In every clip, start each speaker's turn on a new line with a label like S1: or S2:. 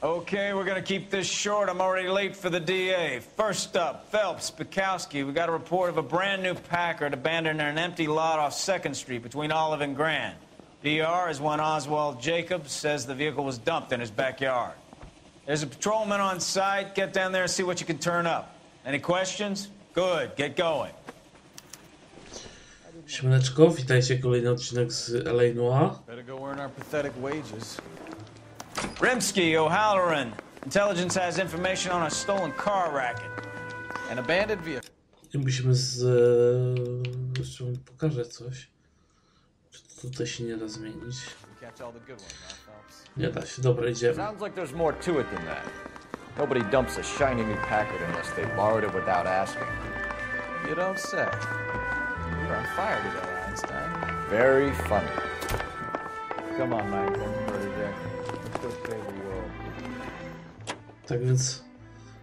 S1: Okay, we're gonna keep this short. I'm already late for the DA. First up, Phelps, Bukowski. We got a report of a brand new Packard abandoned in an empty lot off 2nd Street between Olive and Grand. DR is one Oswald Jacobs says the vehicle was dumped in his backyard. There's a patrolman on site. Get down there and see what you can turn up. Any questions? Good, get going.
S2: Siemaneczko, witajcie, kolejny odcinek z L.A Noire.
S1: Better go earn our pathetic wages. Rimsky, O'Halloran. Intelligence has information on a stolen car racket. An abandoned vehicle.
S2: I musimy jeszcze wam pokażę coś. Czy to tutaj się nie da zmienić? Nie da się, dobra, idziemy.
S3: Sounds like there's more to it than that. Nobody dumps a shiny new Packard unless they borrowed it without asking.
S1: You don't say. You're on fire today, Einstein.
S3: Very funny.
S1: Come on, Mike. Let's go save the world.
S2: Tak więc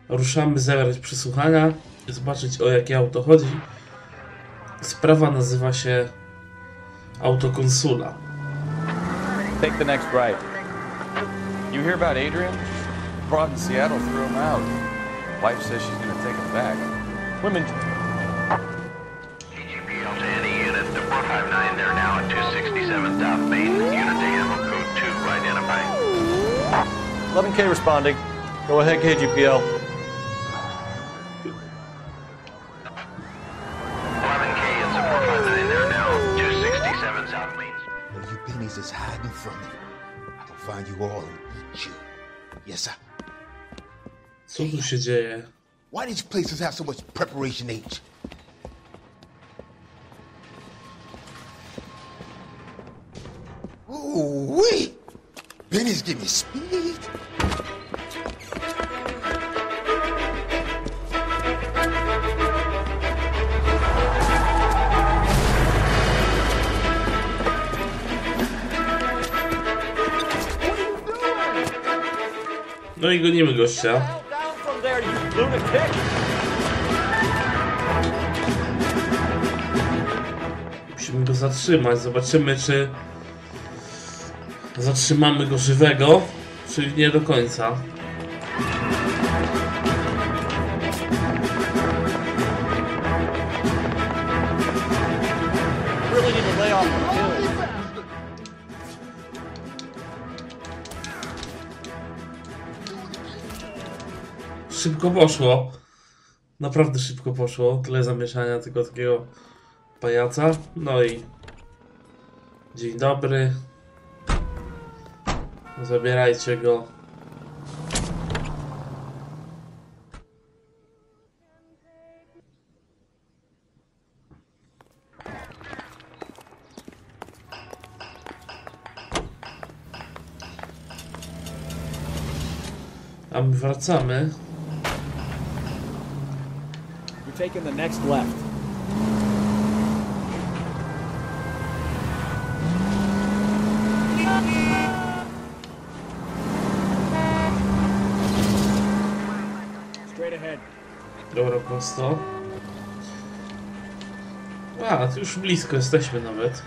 S2: ruszamy zebrać przesłuchania i zobaczyć, o jakie auto chodzi. Sprawa nazywa się auto Konsula.
S3: Take the next right. You hear about Adrian? Broad in Seattle threw him out. Wife says she's gonna take him back. Women.
S4: TGPL to any unit. The 459 there now at 267 South Main. Unit to handle code 2 identifying.
S3: 11K responding. Go ahead, KGPL.
S4: 11K, it's a 459 there now. 267 South Main.
S5: Well, you pennies is hiding from me. I can find you all and eat you. Yes, sir.
S2: Co tu się dzieje?
S5: Why these places have so much preparation H? Ooh, wee! Benny's give me speed.
S2: No i gonimy gościa. Musimy go zatrzymać. Zobaczymy, czy zatrzymamy go żywego, czy nie do końca. Szybko poszło. Naprawdę szybko poszło. Tyle zamieszania, tylko takiego pajaca. No i dzień dobry. Zabierajcie go. A my wracamy.
S3: You're taking the next left. Straight ahead.
S2: Dobra, prosto. A, to już blisko jesteśmy nawet.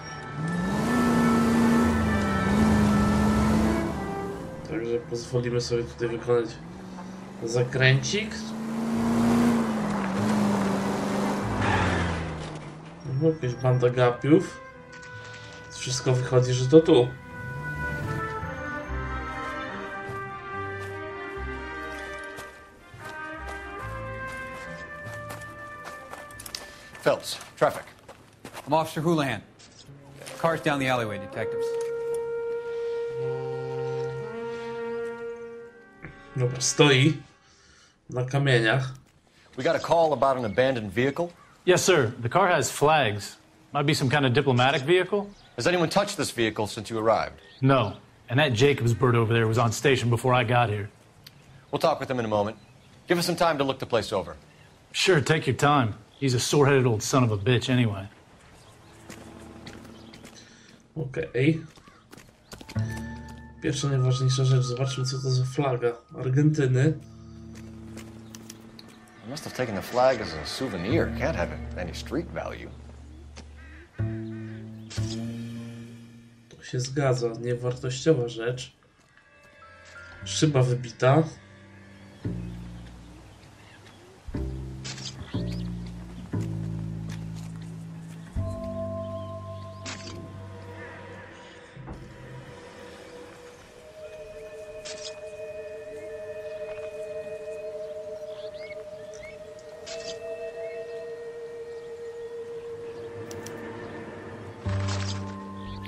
S2: Także pozwolimy sobie tutaj wykonać zakręcik. No, jakaś banda gapiów. Wszystko wychodzi, że to tu.
S3: Phelps, traffic.
S6: I'm Officer Houlihan. Cars down the alleyway, detectives.
S2: Dobra, stoi na kamieniach.
S3: We got a call about an abandoned vehicle.
S7: Yes, sir. The car has flags. Might be some kind of diplomatic vehicle?
S3: Has anyone touched this vehicle since you arrived?
S7: No. And that Jacobs bird over there was on station before I got here.
S3: We'll talk with him in a moment. Give us some time to look the place over.
S7: Sure, take your time. He's a sore-headed old son of a bitch anyway.
S2: Okej. Pierwsza najważniejsza rzecz. Zobaczmy, co to za flaga Argentyny.
S3: I must have taken the flag as a souvenir. Can't have any street value.
S2: To się zgadza. Niewartościowa rzecz. Szyba wybita.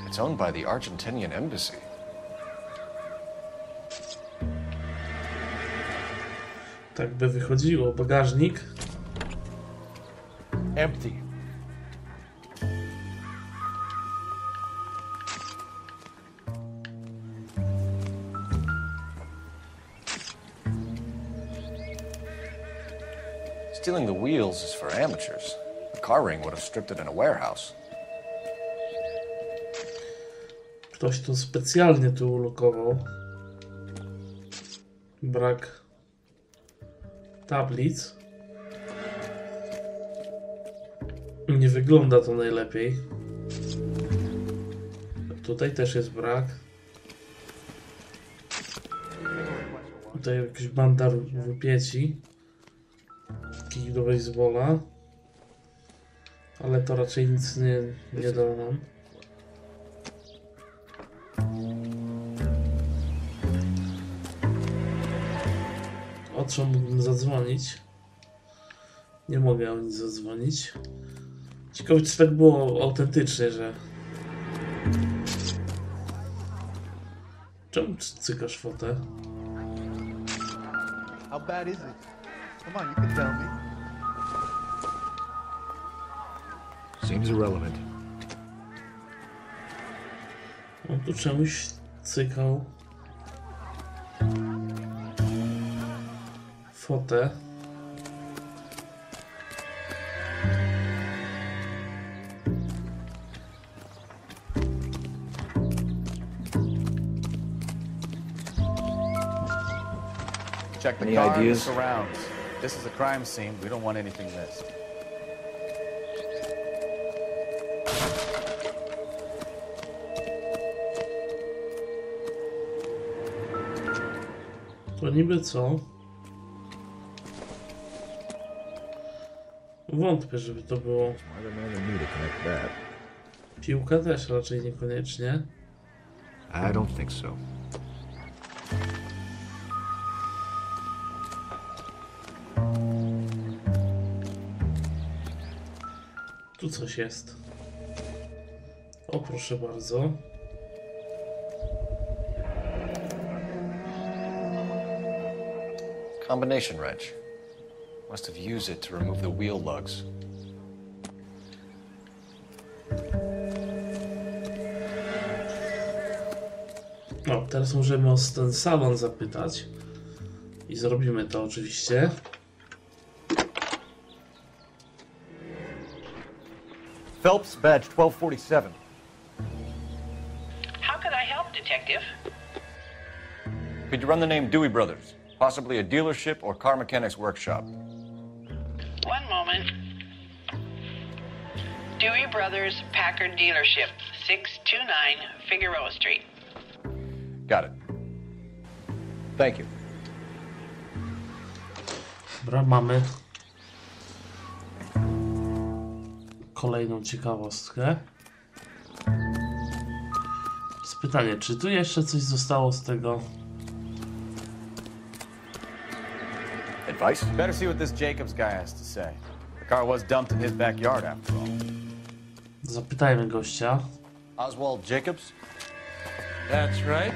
S8: It's owned by the Argentinian embassy.
S2: Tak by wychodziło. Bagażnik.
S8: Empty. Stealing the wheels is for amateurs. The car ring would have stripped it in a warehouse.
S2: Ktoś to specjalnie tu ulokował. Brak tablic. Nie wygląda to najlepiej. Tutaj też jest brak. Tutaj jakiś banda rupieci. Kij do baseballa. Ale to raczej nic nie da nam. O czym mógłbym zadzwonić? Nie mogę o nic zadzwonić. Ciekawe, czy tak było autentycznie, że... Czemu cykasz fotę?
S9: How bad is it? Come on, you can tell me.
S5: Seems irrelevant.
S2: On tu czemuś cykał fotę.
S3: Check the
S5: Any
S3: car and the
S5: ideas?
S3: surrounds. This is a crime scene. We don't want anything missed.
S2: To niby co? Wątpię, żeby to było. Piłka też raczej niekoniecznie.
S5: I don't think so.
S2: Tu coś jest. O, proszę bardzo.
S8: Combination wrench. Must have used it to remove the wheel lugs.
S2: No, teraz możemy o ten salon zapytać. I zrobimy to oczywiście.
S6: Phelps, badge 1247.
S10: How could I help, Detective?
S8: Could you run the name Dewey Brothers? Possibly a dealership or car mechanic's workshop.
S10: One moment. Dewey Brothers Packard Dealership, 629 Figueroa Street.
S8: Got it. Thank you.
S2: Dobra, mamy kolejną ciekawostkę. Jest pytanie, czy tu jeszcze coś zostało z tego?
S8: Advice?
S3: Better see what this Jacobs guy has to say. The car was dumped in his backyard after all.
S2: Zapytajmy gościa.
S8: Oswald Jacobs?
S11: That's right.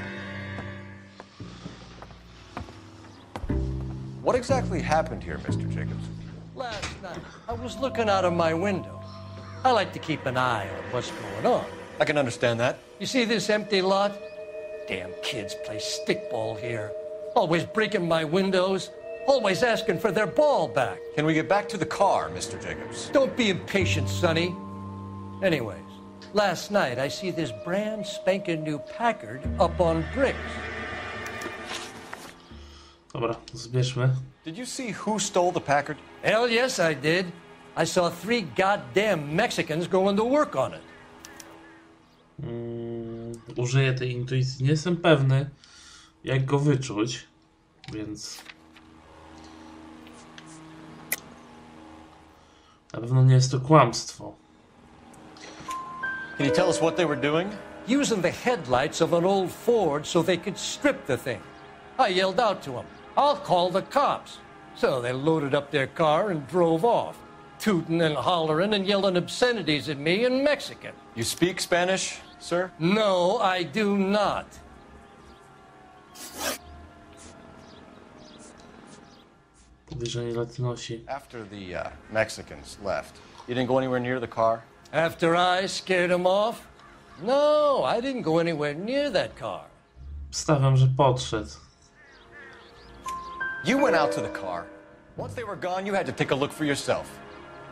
S8: What exactly happened here, Mr. Jacobs?
S11: Last night, I was looking out of my window. I like to keep an eye on what's going on.
S8: I can understand that.
S11: You see this empty lot? Damn kids play stickball here. Always breaking my windows. Always asking for their ball back.
S8: Can we get back to the car, Mr. Jacobs?
S11: Don't be impatient, Sonny. Anyways, last night I see this brand spanking new Packard up on bricks.
S2: Dobra, zbierzmy.
S8: Did you see who stole the Packard?
S11: Hell yes, I did. I saw 3 goddamn Mexicans going to work on it.
S2: Użyję tej intuicji. Nie jestem pewny, jak go wyczuć, więc na pewno nie jest to kłamstwo.
S8: Can you tell us what they were doing?
S11: Using the headlights of an old Ford so they could strip the thing. I yelled out to them, "I'll call the cops." So they loaded up their car and drove off, tooting and hollering and yelling obscenities at me in Mexican.
S8: You speak Spanish, sir?
S11: No, I do not.
S2: Podejrzani Latynosi.
S8: After the Mexicans left, you didn't go anywhere near the car?
S11: After I scared them off? No, I didn't go anywhere near that car.
S2: Stawiam, że podszedł.
S8: You went out to the car. Once they were gone, you had to take a look for yourself.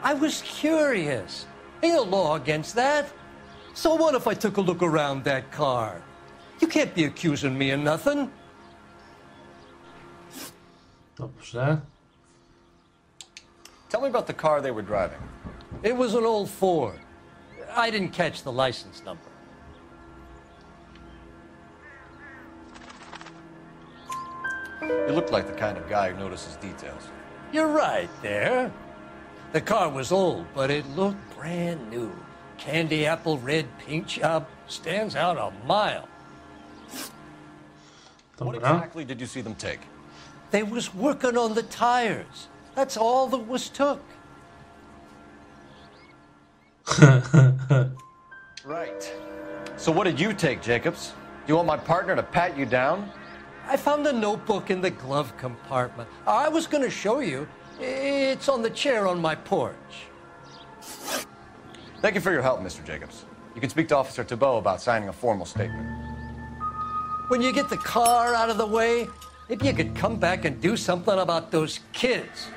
S11: I was curious. Ain't no law against that. So what if I took a look around that car? You can't be accusing me of nothing.
S2: Dobrze.
S8: Tell me about the car they were driving.
S11: It was an old Ford. I didn't catch the license number.
S8: You look like the kind of guy who notices details.
S11: You're right there. The car was old, but it looked brand new. Candy apple red paint job stands out a mile.
S8: What exactly did you see them take?
S11: They was working on the tires. That's all that was took.
S8: Right. So what did you take, Jacobs? Do you want my partner to pat you down?
S11: I found a notebook in the glove compartment. I was going to show you. It's on the chair on my porch.
S8: Thank you for your help, Mr. Jacobs. You can speak to Officer Thibault about signing a formal statement.
S11: When you get the car out of the way, maybe you could come back and do something about those kids.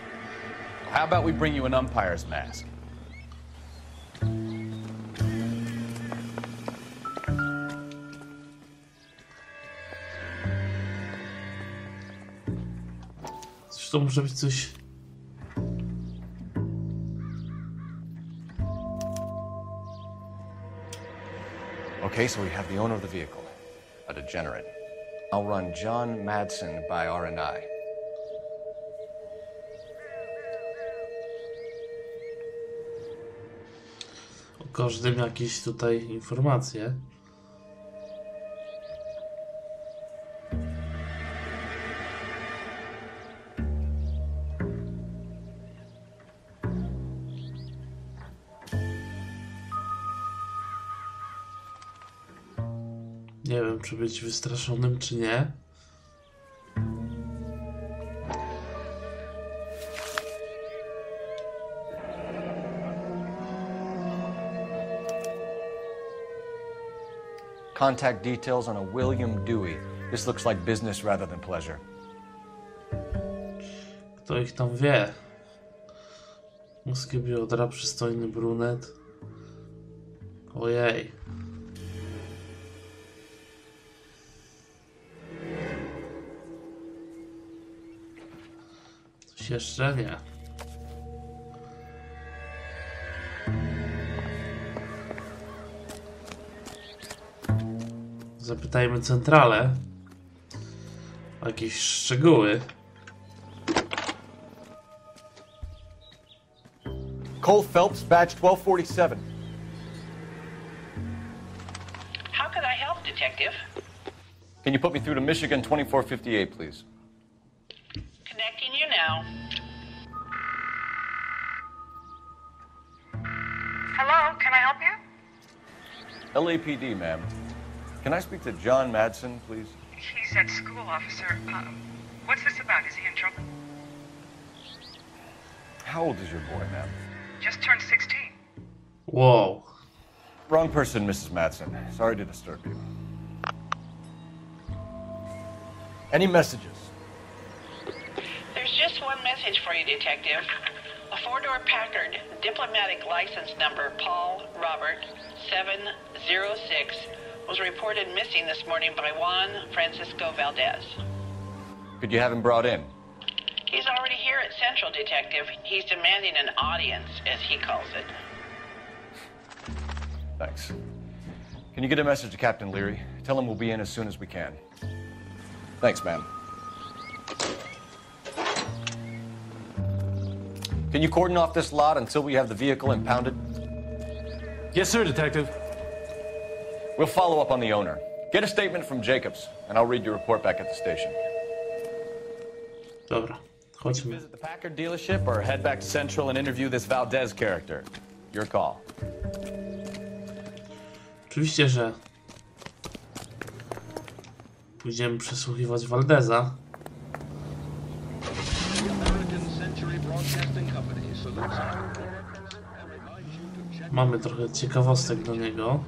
S7: How about we bring you an umpire's mask?
S2: To może być coś.
S8: Okay, so we have the owner of the vehicle, a degenerate. I'll run John Madsen by R&I.
S2: O każdym jakieś tutaj informacje. Nie wiem, czy być wystraszonym, czy nie.
S8: Contact details on a William Dewey. This looks like business rather than pleasure.
S2: Kto ich tam wie? Wąskie biodra, przystojny brunet. Ojej. Coś jeszcze nie. Zapytajmy centralę o jakieś szczegóły.
S8: Cole Phelps, badge 1247.
S10: How could I help, Detective?
S8: Can you put me through to Michigan 2458, please?
S10: Connecting you now.
S12: Hello, can I help you?
S8: LAPD, ma'am. Can I speak to John Madsen, please?
S12: He's at school, officer. What's this about? Is he in trouble?
S8: How old is your boy, ma'am?
S12: Just turned 16.
S2: Whoa.
S8: Wrong person, Mrs. Madsen. Sorry to disturb you. Any messages?
S10: There's just one message for you, Detective. A four-door Packard, diplomatic license number Paul Robert 706, was reported missing this morning by Juan Francisco Valdez.
S8: Could you have him brought in?
S10: He's already here at Central, Detective. He's demanding an audience, as he calls it.
S8: Thanks. Can you get a message to Captain Leary? Tell him we'll be in as soon as we can. Thanks, man. Can you cordon off this lot until we have the vehicle impounded?
S7: Yes, sir, detective.
S8: We'll follow up on the owner. Get a statement from Jacobs, and I'll read your report back at the station.
S2: Dobra, chodźmy.
S1: Visit the Packard dealership or head back to Central and interview this Valdez character. Your call.
S2: Oczywiście, że pójdziemy przesłuchiwać Valdeza. Mamy trochę ciekawostek do niego.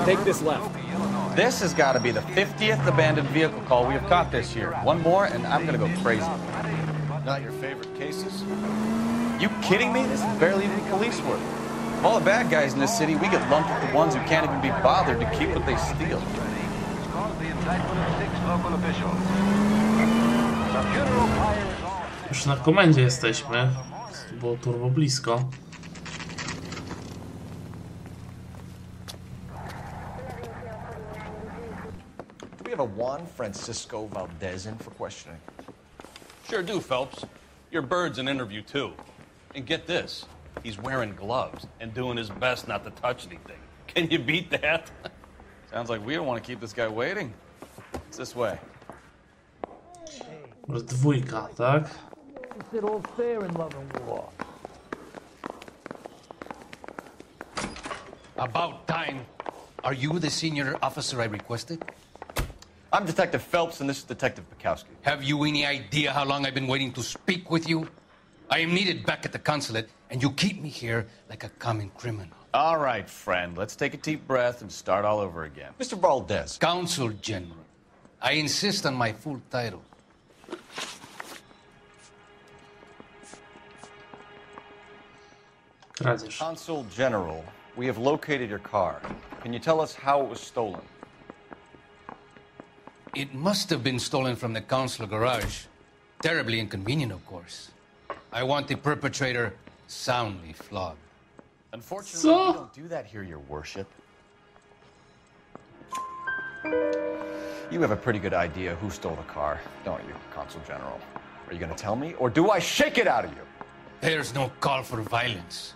S6: Take this left.
S3: This has got to be the 50th abandoned vehicle call we have caught this year. One more, and I'm going to go crazy.
S8: Not your favorite cases?
S3: You kidding me? This is barely any police work. Of all the bad guys in this city, we get lumped with the ones who can't even be bothered to keep what they steal.
S2: Już na komendzie jesteśmy. Było turbo blisko.
S8: Do we have a Juan Francisco Valdez in for questioning?
S13: Sure do, Phelps. Your bird's an interview, too. And get this, he's wearing gloves and doing his best not to touch anything. Can you beat that?
S3: Sounds like we don't want to keep this guy waiting. It's this way.
S2: Dwójka, tak?
S14: Is it all fair in love and war?
S11: About time. Are you the senior officer I requested?
S8: I'm Detective Phelps, and this is Detective Bukowski.
S11: Have you any idea how long I've been waiting to speak with you? I am needed back at the consulate, and you keep me here like a common criminal.
S3: All right, friend. Let's take a deep breath and start all over again.
S8: Mr. Valdez.
S11: Consul General. I insist on my full title.
S2: Kradzież.
S8: Consul General, we have located your car. Can you tell us how it was stolen?
S11: It must have been stolen from the consular garage. Terribly inconvenient, of course. I want the perpetrator soundly flogged.
S8: Unfortunately, we don't do that here, Your Worship. You have a pretty good idea who stole the car, don't you, Consul General? Are you going to tell me, or do I shake it out of you?
S11: There's no call for violence.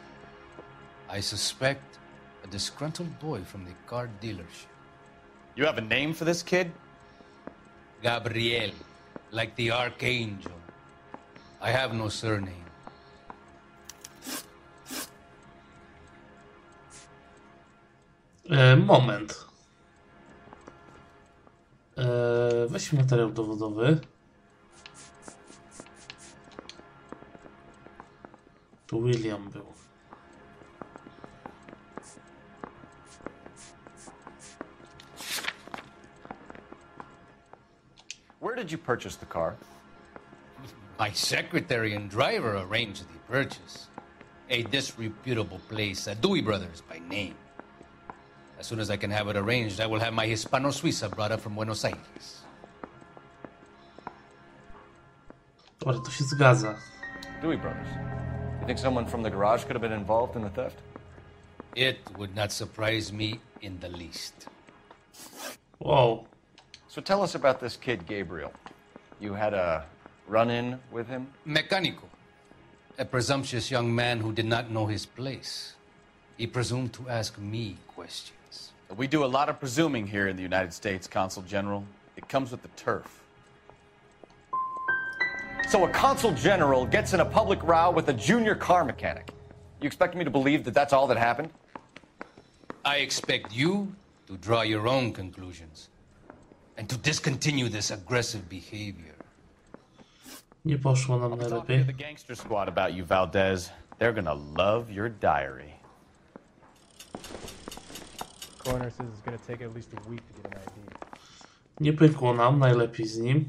S11: I suspect a disgruntled boy from the car dealership.
S3: You have a name for this kid?
S11: Gabriel, like the archangel. I have no surname.
S2: Moment. Weź materiał dowodowy. Tu William był.
S8: Where did you purchase the car?
S11: My secretary and driver arranged the purchase. A disreputable place, Dewey Brothers by name. As soon as I can have it arranged, I will have my Hispano-Suiza brought up from Buenos Aires.
S2: Dobra, to się zgadza.
S8: Dewey Brothers. You think someone from the garage could have been involved in the theft?
S11: It would not surprise me in the least.
S2: Whoa.
S8: So tell us about this kid, Gabriel. You had a run-in with him?
S11: Mecánico. A presumptuous young man who did not know his place. He presumed to ask me questions.
S3: We do a lot of presuming here in the United States, Consul General. It comes with the turf.
S8: So a Consul General gets in a public row with a junior car mechanic. You expect me to believe that that's all that happened?
S11: I expect you to draw your own conclusions and to discontinue this aggressive behavior.
S2: Nie poszło nam
S3: Talking to
S2: najlepiej.
S3: the gangster squad about you, Valdez. They're gonna love your diary.
S15: Coroner says it's gonna take at least a week to get an ID.
S2: Nie pykło nam najlepiej z nim.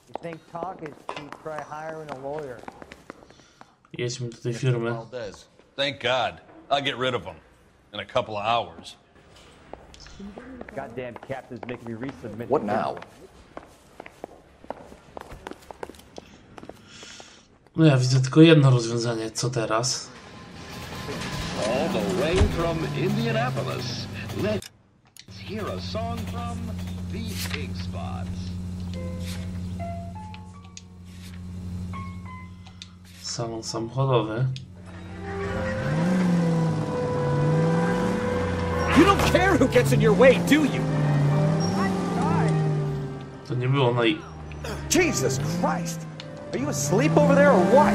S14: You think talk is cheap, try hiring a lawyer.
S2: Jedźmy do tej firmy.
S13: Valdez. Thank God. I'll get rid of him in a couple of hours.
S16: Goddamn captain's making me resubmit.
S8: What now?
S2: No ja widzę tylko jedno rozwiązanie. Co teraz?
S17: All the way from Indianapolis. Let's hear a song from the Big Spots.
S2: Salon samochodowy.
S18: You don't care who gets in your way, do you?
S2: To nie było
S18: Jesus Christ! Are you asleep over there or what?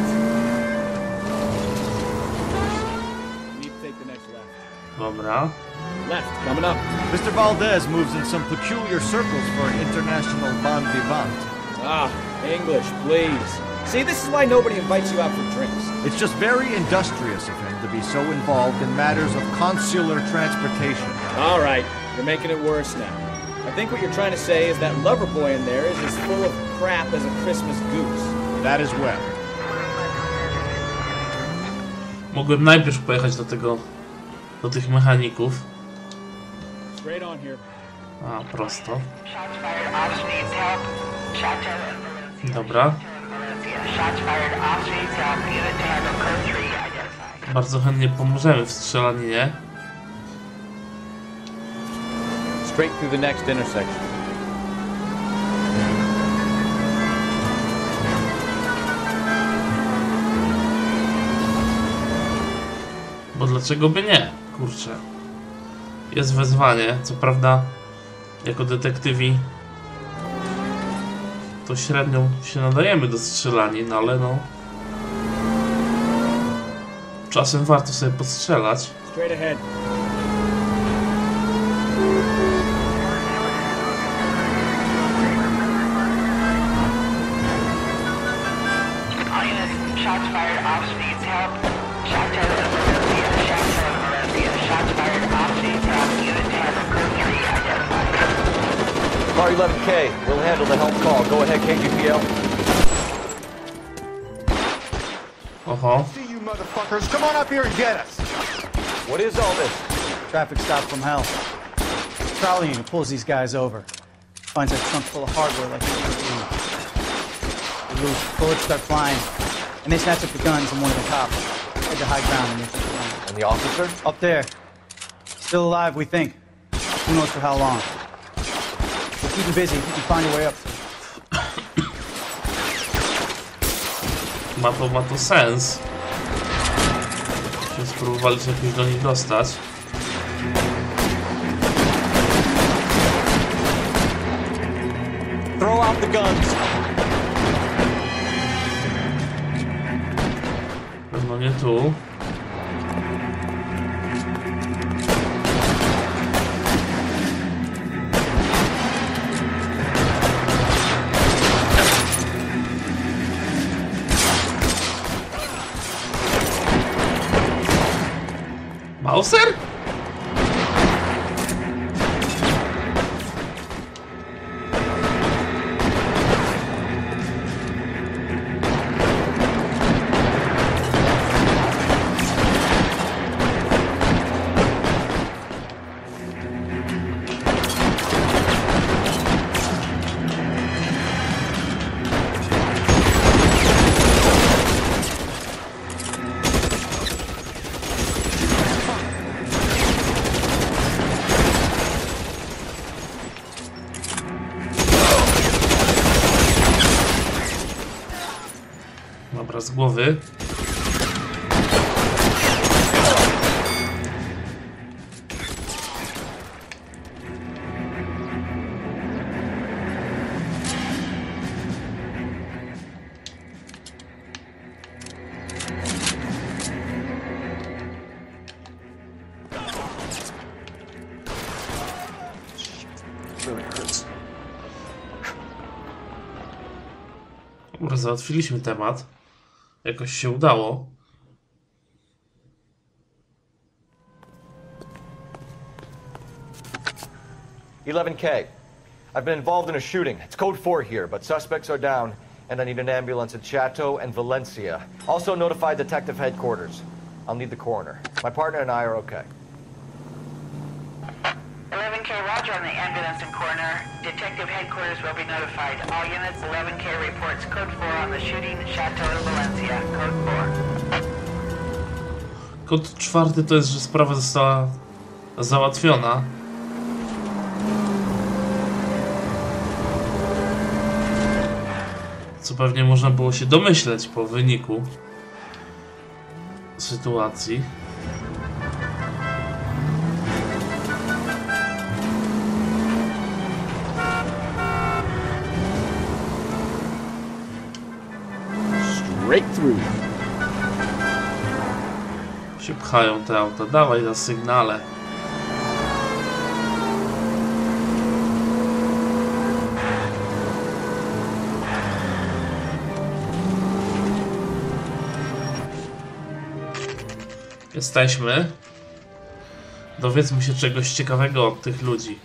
S18: We need to take the next left.
S2: Dobra.
S18: Left, coming up.
S19: Mr. Valdez moves in some peculiar circles for an international bon vivant.
S18: Ah, English, please. See, this is why nobody invites you out for drinks.
S19: It's just very industrious of him to be so involved in matters of consular transportation.
S18: All right, you're making it worse now. I think what you're trying to say is that lover boy in there is as full of crap as a Christmas goose.
S19: That as well.
S2: Mogłem najpierw pojechać do tych mechaników.
S18: Straight on here.
S2: A, prosto. Dobra. Bardzo chętnie pomożemy w strzelaninie.
S3: Straight through the next intersection.
S2: Bo dlaczego by nie? Kurczę. Jest wezwanie, co prawda jako detektywi to średnio się nadajemy do strzelanin, ale no czasem warto sobie postrzelać.
S18: Straight ahead.
S10: Shots fired off speeds help. Shots fired off speeds help. Unit to have code 3 identified.
S8: Car 11K, we'll handle the help call. Go ahead, KGPL.
S9: See you motherfuckers. Come on up here and get us.
S8: What is all this?
S6: Traffic stop from hell. Trolley unit pulls these guys over. Finds a trunk full of hardware like they lose. Bullets start flying. And they snatch up the guns and one of the cops. Head to high ground and they
S8: And the officer?
S6: Up there. Still alive, we think. Who knows for how long. We'll keep him busy. You can find your way up.
S2: Ma to sens. Musimy spróbować się jakoś do nich dostać.
S18: Throw out the guns.
S2: Pewno nie tu. Mauser? Dobra, z głowy. Dobra, załatwiliśmy temat. Jakoś się udało.
S8: "11K, I've been involved in a shooting. It's code 4 here, but suspects are down, and I need an ambulance at Chateau and Valencia. Also notify detective headquarters. I'll need the coroner. My partner and I are okay."
S10: 11K the ambulance and coroner. Detective headquarters will be notified. All units, 11K reports code 4 on the shooting in Chateau de Valencia. Code 4.
S2: Kod 4 to jest, że sprawa została załatwiona. Co pewnie można było się domyśleć po wyniku sytuacji.
S18: Straight through.
S2: Się pchają te auta. Dawaj na sygnale. Jesteśmy. Dowiedzmy się czegoś ciekawego od tych ludzi.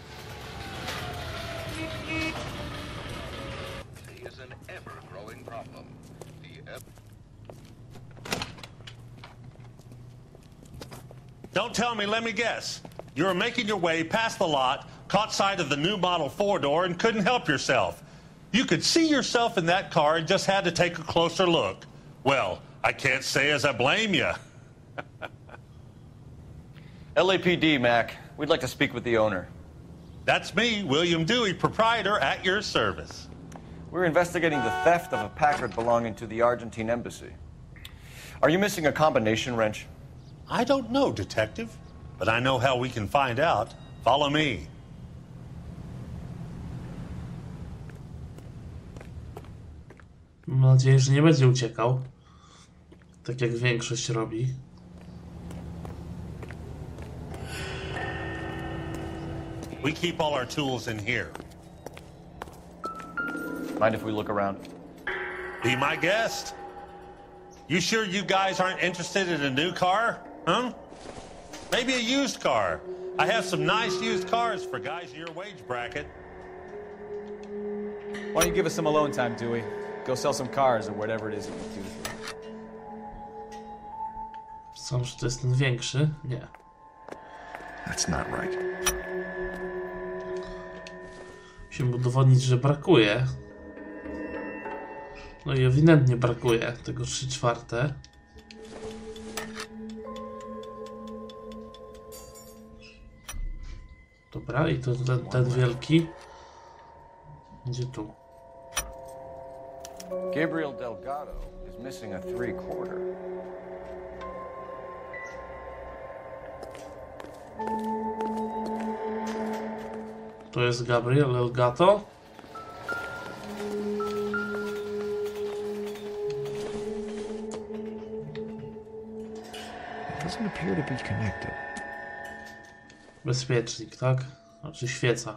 S20: Don't tell me, let me guess. You were making your way past the lot, caught sight of the new model 4-door, and couldn't help yourself. You could see yourself in that car and just had to take a closer look. Well, I can't say as I blame you.
S8: LAPD, Mac. We'd like to speak with the owner.
S20: That's me, William Dewey, proprietor, at your service.
S8: We're investigating the theft of a Packard belonging to the Argentine embassy. Are you missing a combination wrench?
S20: I don't know, detective, but I know how we can find out. Follow me.
S2: Mam nadzieję, że nie będzie uciekał. Tak jak większość robi.
S20: We keep all our tools in here.
S8: Mind if we look around?
S20: Be my guest. You sure you guys aren't interested in a new car? Huh? Maybe a used car. I have some nice used cars for guys in your wage bracket.
S18: Why don't you give us some alone time, Dewey? Go sell some cars or whatever it is that you do.
S2: Są, że to jest ten większy? Nie.
S5: That's not right.
S2: Musimy udowodnić, że brakuje. No i ewidentnie brakuje tego 3/4. Dobra, i to ten wielki. Gdzie tu?
S8: Gabriel Delgado is missing a 3/4.
S2: To jest Gabriel Delgado.
S5: It doesn't appear to be connected.
S2: Bezpiecznik, tak? Znaczy świeca.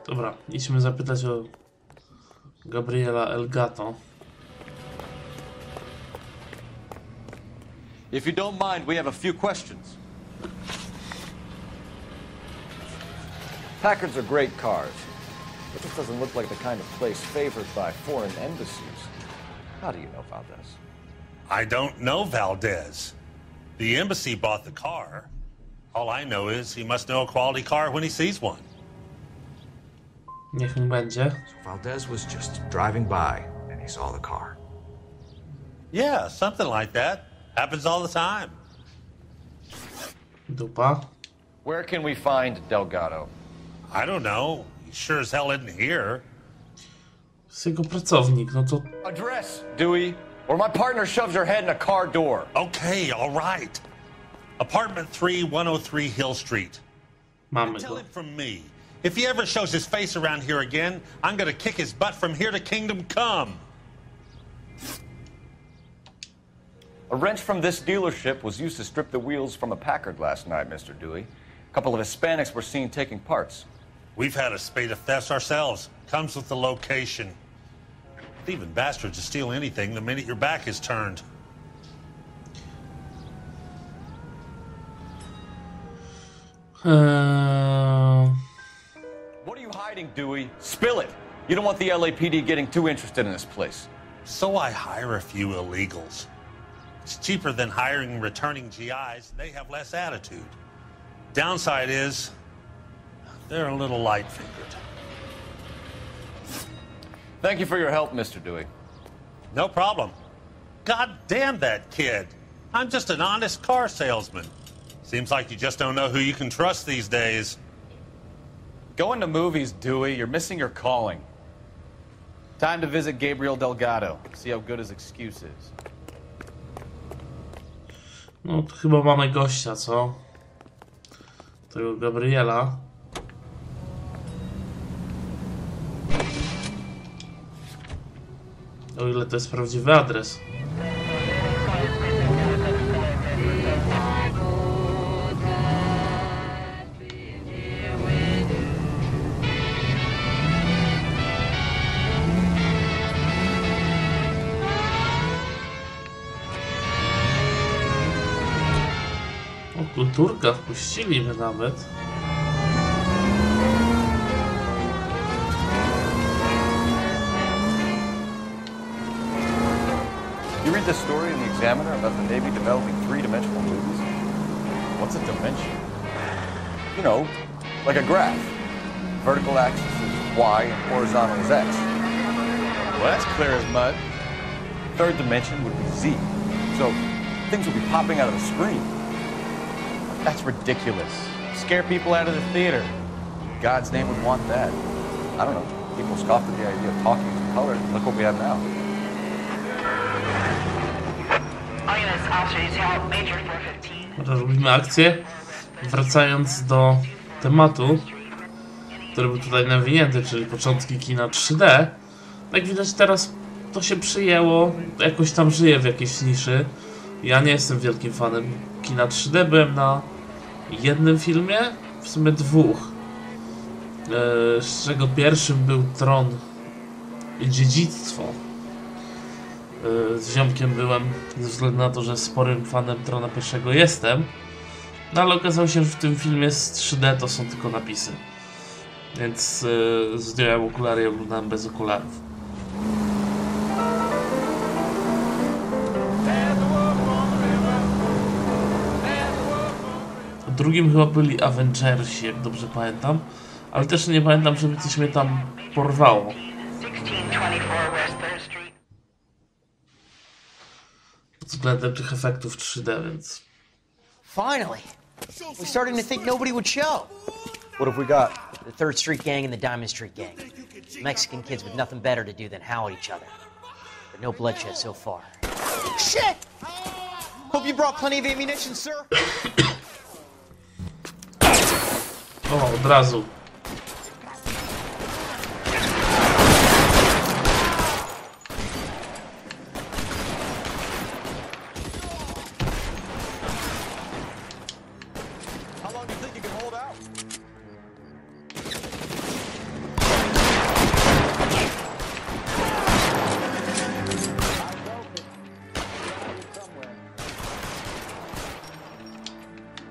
S2: Dobra, idźmy zapytać o Gabriela Elgato.
S8: If you don't mind, we have a few questions. Packards are great cars, but this doesn't look like the kind of place favored by foreign embassies. How do you know Valdez?
S20: I don't know Valdez. The embassy bought the car. All I know is he must know a quality car when he sees one.
S2: Niech mu będzie.
S5: So Valdez was just driving by and he saw the car.
S20: Yeah, something like that. Happens all the time.
S2: Dupa.
S8: Where can we find Delgado?
S20: I don't know. He sure as hell isn't here.
S2: Jest jego pracownik, no to...
S8: Address, Dewey, or my partner shoves her head in a car door.
S20: Okay, all right. Apartment 3, 103 Hill Street.
S2: Mamy
S20: Tell
S2: go.
S20: him from me. If he ever shows his face around here again, I'm gonna kick his butt from here to kingdom come.
S8: A wrench from this dealership was used to strip the wheels from a Packard last night, Mr. Dewey. A couple of Hispanics were seen taking parts.
S20: We've had a spate of thefts ourselves. Comes with the location. Thieving bastards to steal anything the minute your back is turned.
S8: What are you hiding, Dewey? Spill it. You don't want the LAPD getting too interested in this place.
S20: So I hire a few illegals. It's cheaper than hiring returning GIs. They have less attitude. Downside is they're a little light-fingered.
S3: Thank you for your help, Mr. Dewey.
S20: No problem. God damn that kid. I'm just an honest car salesman. Seems like you just don't know who you can trust these days.
S3: Going to movies, Dewey. You're missing your calling. Time to visit Gabriel Delgado. See how good his excuse is.
S2: No to chyba mamy gościa, co? Tego Gabriela. O ile to jest prawdziwy adres. O, kulturka, wpuścili mnie nawet.
S3: You read this story in the Examiner about the Navy developing three-dimensional movies? What's a dimension? You know, like a graph. Vertical axis is Y and horizontal is X. Well, that's clear as mud. Third dimension would be Z. So things would be popping out of the screen. That's ridiculous. Scare people out of the theater. God's name would want that. I don't know. People scoffed at the idea of talking in color. Look what we have now.
S2: Robimy akcję. Wracając do tematu, który był tutaj nawinięty, czyli początki kina 3D. Jak widać teraz to się przyjęło, jakoś tam żyje w jakiejś niszy. Ja nie jestem wielkim fanem kina 3D, byłem na jednym filmie, w sumie dwóch. Z czego pierwszym był Tron i Dziedzictwo. Z ziomkiem byłem, ze względu na to, że sporym fanem Trona pierwszego jestem. No ale okazało się, że w tym filmie z 3D to są tylko napisy. Więc zdjąłem okulary i oglądałem bez okularów. Drugim chyba byli Avengersi, jak dobrze pamiętam. Ale też nie pamiętam, żeby coś mnie tam porwało. Pod względem tych efektów 3D, więc...
S21: Finally! We're starting to think nobody would show.
S8: What have we got?
S21: The 3rd Street Gang and the Diamond Street Gang. Mexican kids with nothing better to do than howl at each other. But no bloodshed so far. Shit! Hope you brought plenty of ammunition, sir.
S2: O, od razu.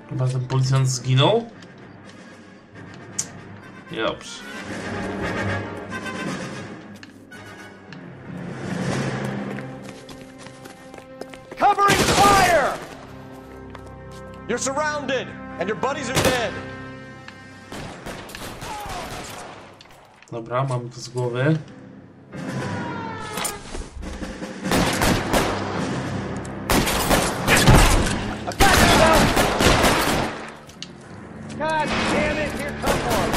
S2: Chyba ten policjant zginął? Dobrze.
S8: Covering fire! You're surrounded, and your buddies are dead.
S2: Dobra, mamy to z głowy.
S21: God damn it, here come more.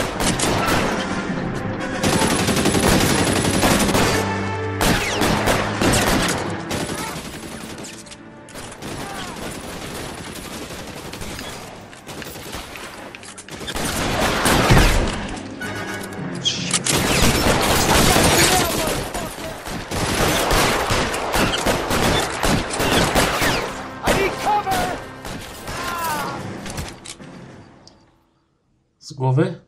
S2: Z głowy?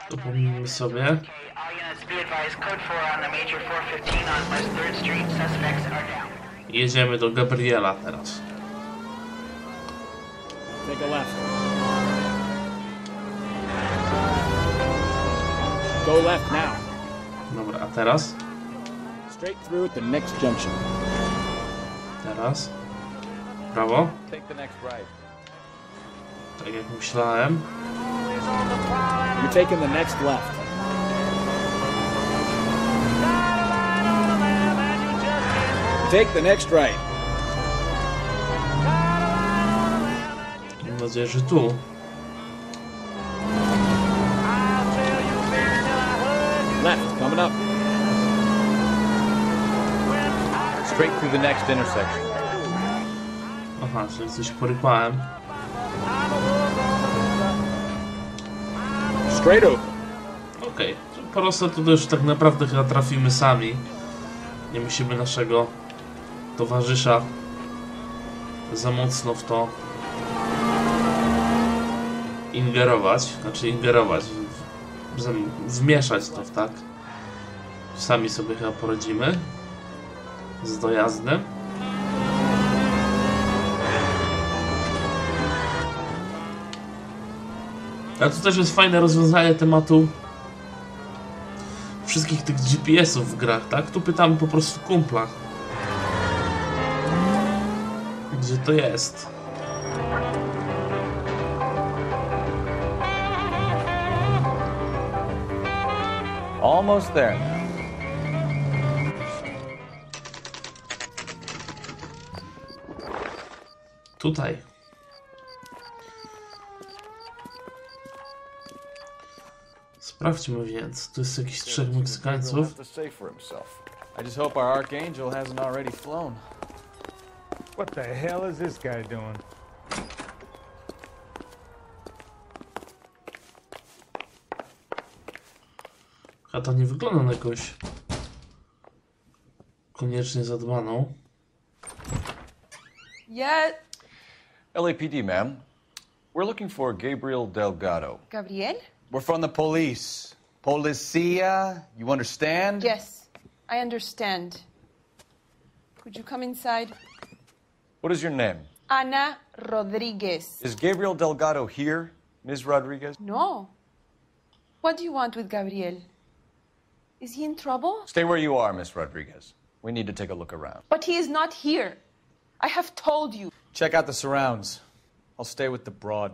S2: To pomijmy sobie. Jedziemy do Gabriela teraz.
S18: Take a left. Go left now.
S2: Dobra, a teraz?
S18: Straight through at the next junction.
S2: Teraz. Prawo.
S8: Take the next right.
S2: Tak jak myślałem.
S18: You're taking the next left. Take the next right.
S2: Mam nadzieję, że tu.
S18: Left, coming up. Straight through the next intersection.
S2: Aha, czyli coś porypałem.
S18: Straight over.
S2: Okej, po prostu to już tak naprawdę chyba trafimy sami. Nie musimy naszego towarzysza za mocno w to ingerować, wmieszać to w tak. Sami sobie chyba poradzimy z dojazdem. Ale to też jest fajne rozwiązanie tematu wszystkich tych GPS-ów w grach, tak? Tu pytamy po prostu kumpla, gdzie to jest.
S8: Almost there.
S2: Tutaj. Sprawdźmy więc. Tu jest jakiś 3 Meksykańców.
S3: I just hope our archangel hasn't already flown.
S15: What the hell is this guy doing?
S2: A to nie wygląda na jakąś koniecznie zadbaną.
S4: Yeah.
S3: LAPD, ma'am. We're looking for Gabriel Delgado.
S4: Gabriel?
S3: We're from the police. Policia, you understand?
S4: Yes, I understand. Could you come inside?
S3: What is your name?
S4: Ana Rodriguez.
S3: Is Gabriel Delgado here, Ms. Rodriguez?
S4: No. What do you want with Gabriel? Is he in trouble?
S3: Stay where you are, Ms. Rodriguez. We need to take a look around.
S4: But he is not here. I have told you.
S18: Check out the surrounds. I'll stay with the broad.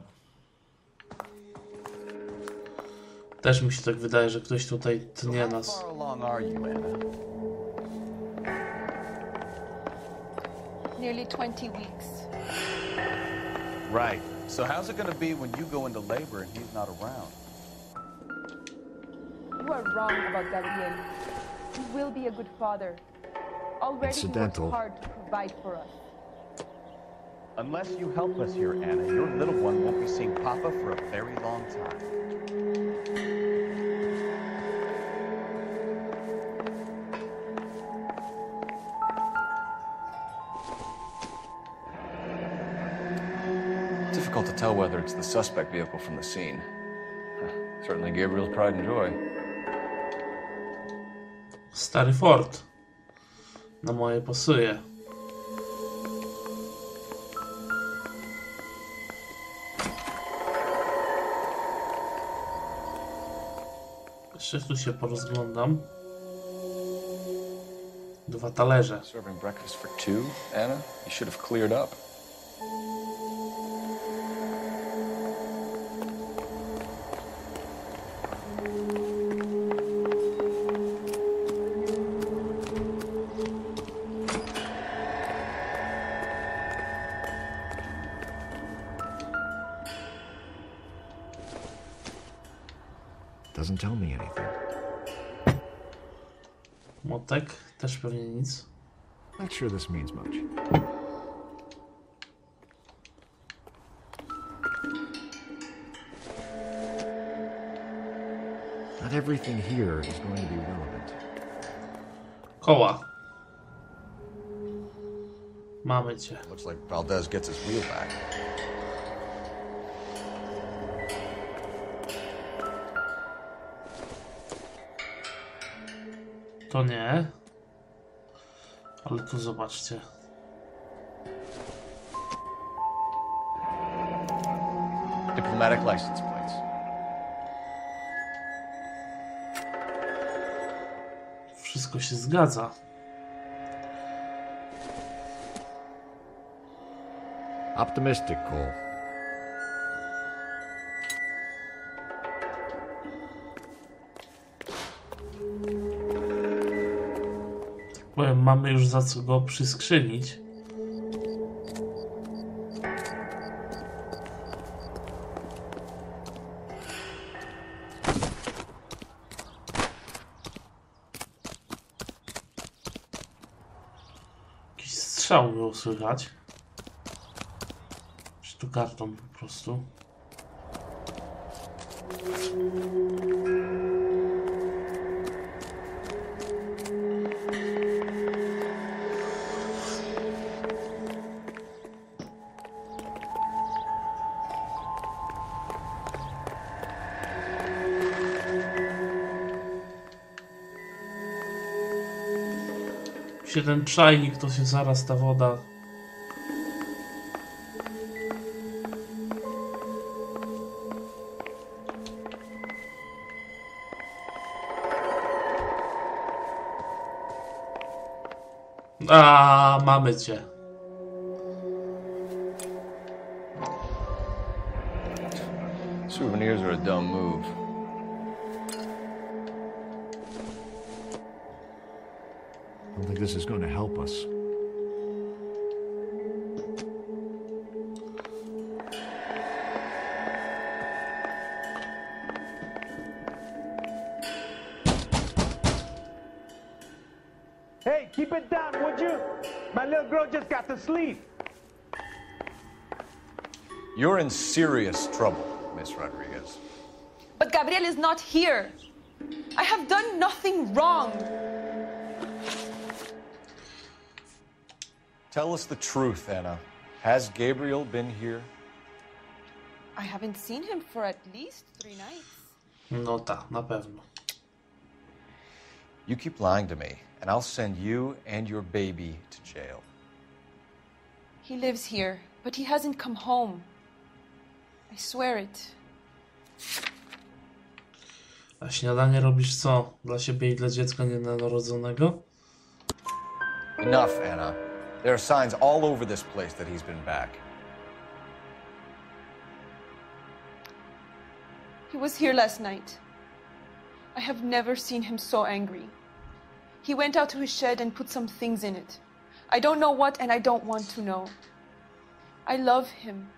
S2: Też mi się tak wydaje, że ktoś tutaj tnie nas.
S3: How long are you, Anna?
S4: Nearly 20 weeks.
S3: Right. So how's it going to be when you go into labor and he's not around?
S4: You are wrong about Gabriel. He will be a good father. Already he works hard to provide for us.
S3: Unless you help us here, Anna, your little one won't be seeing Papa for a very long time. Difficult to tell whether it's the suspect vehicle from the scene. Certainly Gabriel's pride and joy.
S2: Stary Ford. Na moje pasuje. Jeszcze tu się porozglądam. 2 talerze.
S3: Serving breakfast for 2, Anna? You should have cleared up.
S19: Doesn't tell me anything.
S2: Młotek, też pewnie nic.
S19: Not sure this means much. Not everything here is going to be relevant.
S2: Koła. Mamy cię.
S3: Looks like Valdez gets his wheel back.
S2: To nie. Ale tu zobaczcie.
S3: Diplomatic license plates.
S2: Wszystko się zgadza.
S19: Optimistic, Cole.
S2: Powiem, mamy już za co go przyskrzynić. Jakiś strzał było słychać. Czy tu karton po prostu. Ten czajnik, to się zaraz ta woda. A, mamy cię.
S3: Souvenirs are a dumb move.
S19: I don't think this is going to help us.
S9: Hey, keep it down, would you? My little girl just got to sleep.
S3: You're in serious trouble, Miss Rodriguez.
S4: But Gabriel is not here. I have done nothing wrong.
S3: Tell us the truth, Anna. Has Gabriel been here?
S4: I haven't seen him for at least 3 nights.
S2: No tak, na pewno.
S3: You keep lying to me, and I'll send you and your baby to jail.
S4: He lives here, but he hasn't come home. I swear it.
S2: A śniadanie robisz co? Dla siebie i dla dziecka nienarodzonego?
S3: Enough, Anna. There are signs all over this place that he's been back.
S4: He was here last night. I have never seen him so angry. He went out to his shed and put some things in it. I don't know what, and I don't want to know. I love him.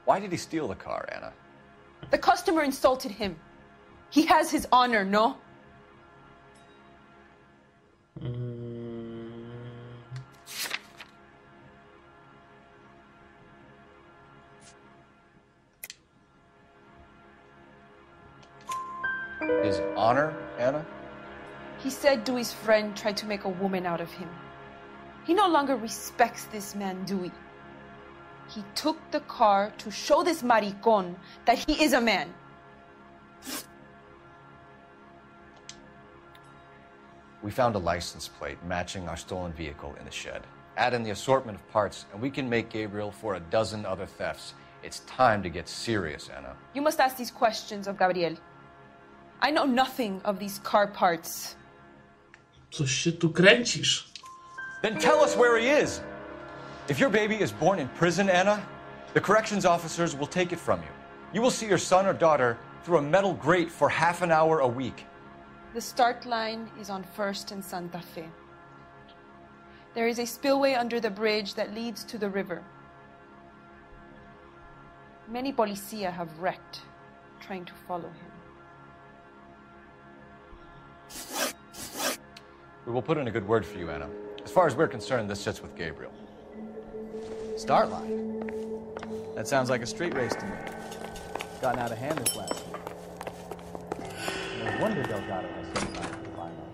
S3: Why did he steal the car, Anna?
S4: The customer insulted him. He has his honor, no?
S3: His honor, Anna?
S4: He said Dewey's friend tried to make a woman out of him. He no longer respects this man, Dewey. He took the car to show this maricón that he is a man.
S3: We found a license plate matching our stolen vehicle in the shed. Add in the assortment of parts, and we can make Gabriel for a dozen other thefts. It's time to get serious, Anna.
S4: You must ask these questions of Gabriel. I know nothing of these car parts.
S2: Coś się tu kręcisz.
S3: Then tell us where he is. If your baby is born in prison, Anna, the corrections officers will take it from you. You will see your son or daughter through a metal grate for half an hour a week.
S4: The start line is on 1st and Santa Fe. There is a spillway under the bridge that leads to the river. Many policia have wrecked trying to follow him.
S3: We will put in a good word for you, Anna. As far as we're concerned, this sits with Gabriel.
S18: Start line? That sounds like a street race to me. Gotten out of hand this last week.
S15: No wonder Delgado has so many lineup.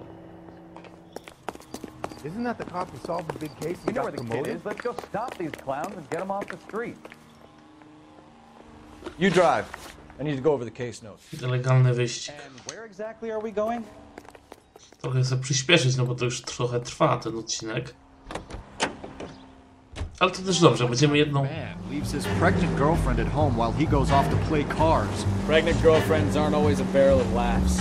S5: Isn't that the cop who solved the big case?
S16: You know where the kid is. Let's go stop these clowns and get them off the street.
S3: You drive. I need to go over the case notes.
S2: Legalny wyścig.
S18: And where exactly are we going?
S2: Trochę chcę przyspieszyć, no bo to już trochę trwa ten odcinek. Ale to też dobrze, będziemy jedną...
S19: Leaves his pregnant girlfriend at home while he goes off to play cards.
S18: Pregnant girlfriends aren't always a barrel of laughs.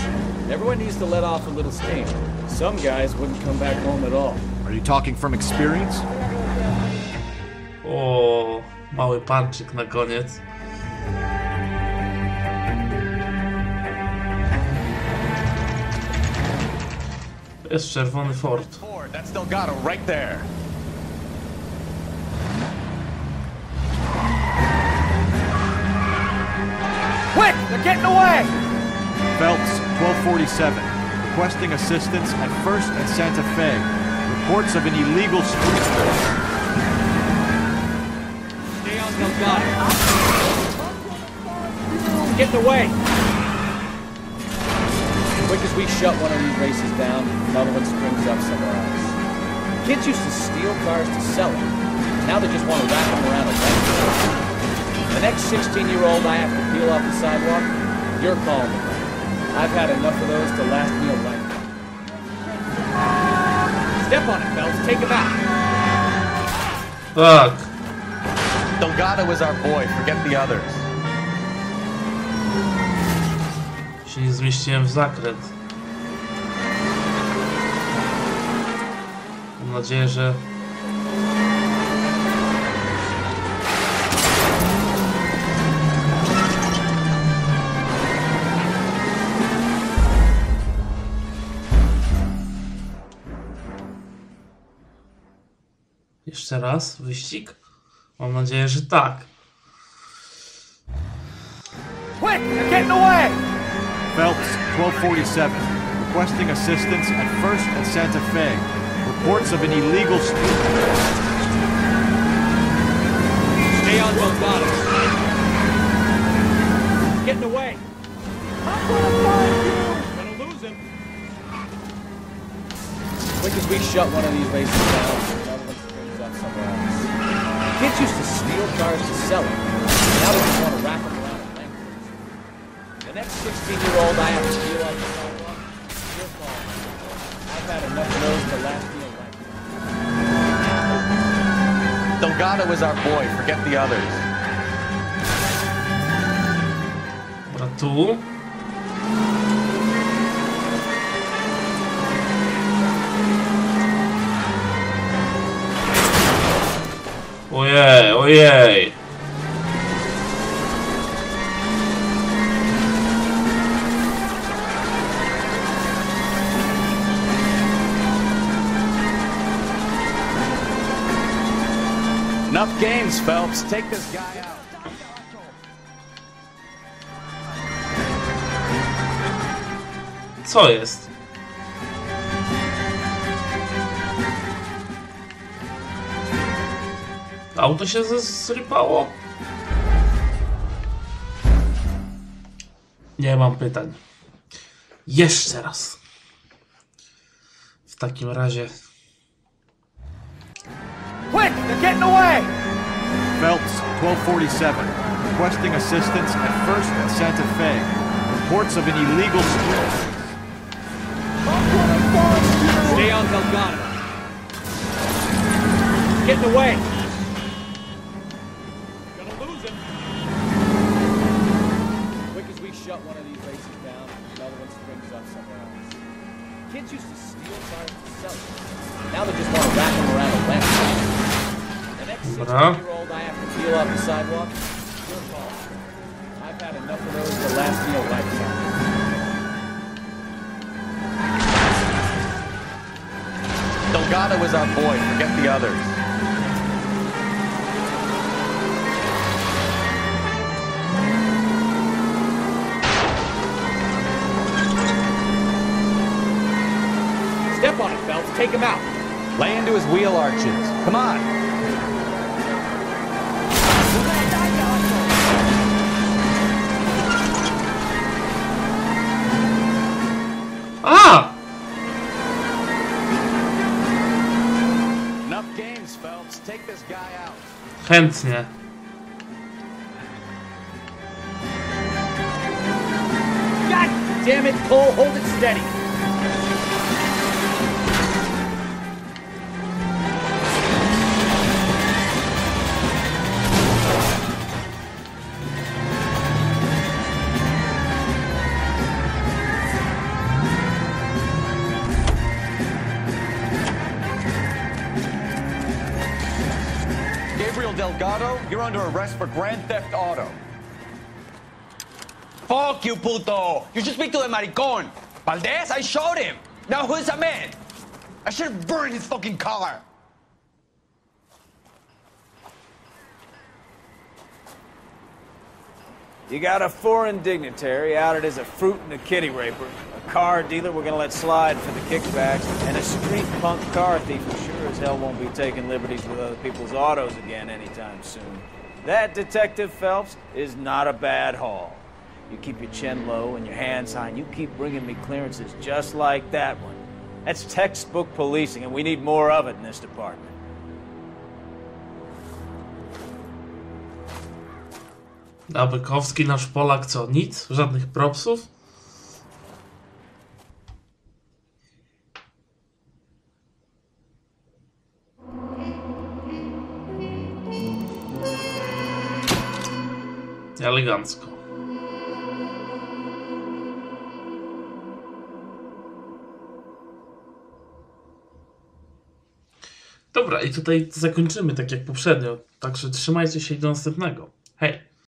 S18: Everyone needs to let off a little steam. Some guys wouldn't come back home at all.
S19: Are you talking from experience?
S2: O, mały panczyk na koniec. Jest czerwony Ford.
S3: That's Delgado right there.
S9: Quick! They're getting away!
S19: Phelps, 1247. Requesting assistance at 1st and Santa Fe. Reports of an illegal street race.
S18: Stay on Delgado. Getting away! Quick as we shut one of these races down, another one springs up somewhere else. Kids used to steal cars to sell them. Now they just want to wrap them around a leg. The next 16-year-old I have to peel off the sidewalk, you're calling me. I've had enough of those to last me a lifetime. Step on it, Phelps. Take him out.
S2: Tak.
S3: Delgado is our boy. Forget the others.
S2: Się nie zmieściłem w zakręt. Mam nadzieję, że... Jeszcze raz wyścig? Mam nadzieję, że tak.
S9: Quick! They're getting away!
S19: Phelps, 1247. Requesting assistance at 1st and Santa Fe. Reports of an illegal street race.
S18: Stay on Delgado. Getting away.
S9: I'm gonna find you!
S18: Gonna lose him. Quick as we shut one of these races down, another one springs up somewhere else. Kids used to steal cars to sell them. Now they just want to wrap them around a leg. The next 16-year-old I have to steal off the sidewalk, your fault. I've had enough of those to last me a lifetime.
S3: Delgado is our boy. Forget the others.
S2: Dobra, tu. Ojej, ojej.
S3: Enough games, Phelps. Take this guy out.
S2: Co jest? Auto się zrypało? Nie mam pytań. Jeszcze raz. W takim razie...
S9: Quick! They're getting away!
S19: Phelps, 1247. Requesting assistance at 1st and Santa Fe. Reports of an illegal street race.
S18: Stay on Delgado. Getting away. Gonna lose him. Quick as we shut one of these races down, another one springs up somewhere else. Kids used to steal cars to sell them. Now they just want to wrap them around a leg. The next 16-year-old I have to peel off the sidewalk, your fault. I've had enough of those to last me a lifetime.
S3: Delgado is our boy. Forget the others.
S18: Step on it, Phelps. Take him out.
S3: Lay into his wheel arches. Come on.
S2: Ah!
S3: Enough games, Phelps. Take this guy out.
S2: Chętnie.
S18: God damn it, Cole. Hold it steady.
S3: Delgado, you're under arrest for Grand Theft Auto.
S12: Fuck you, puto! You should speak to the maricón. Valdez, I showed him. Now who's a man? I should have burned his fucking car.
S1: You got a foreign dignitary outed as a fruit and a kitty raper, a car dealer we're gonna let slide for the kickbacks, and a street punk car thief who sure as hell won't be taking liberties with other people's autos again anytime soon. That, Detective Phelps, is not a bad haul. You keep your chin low and your hands high, and you keep bringing me clearances just like that one. That's textbook policing, and we need more of it in this department.
S2: A Bykowski, nasz Polak, co? Nic? Żadnych propsów? Elegancko. Dobra, i tutaj zakończymy tak jak poprzednio. Także trzymajcie się i do następnego. Hej!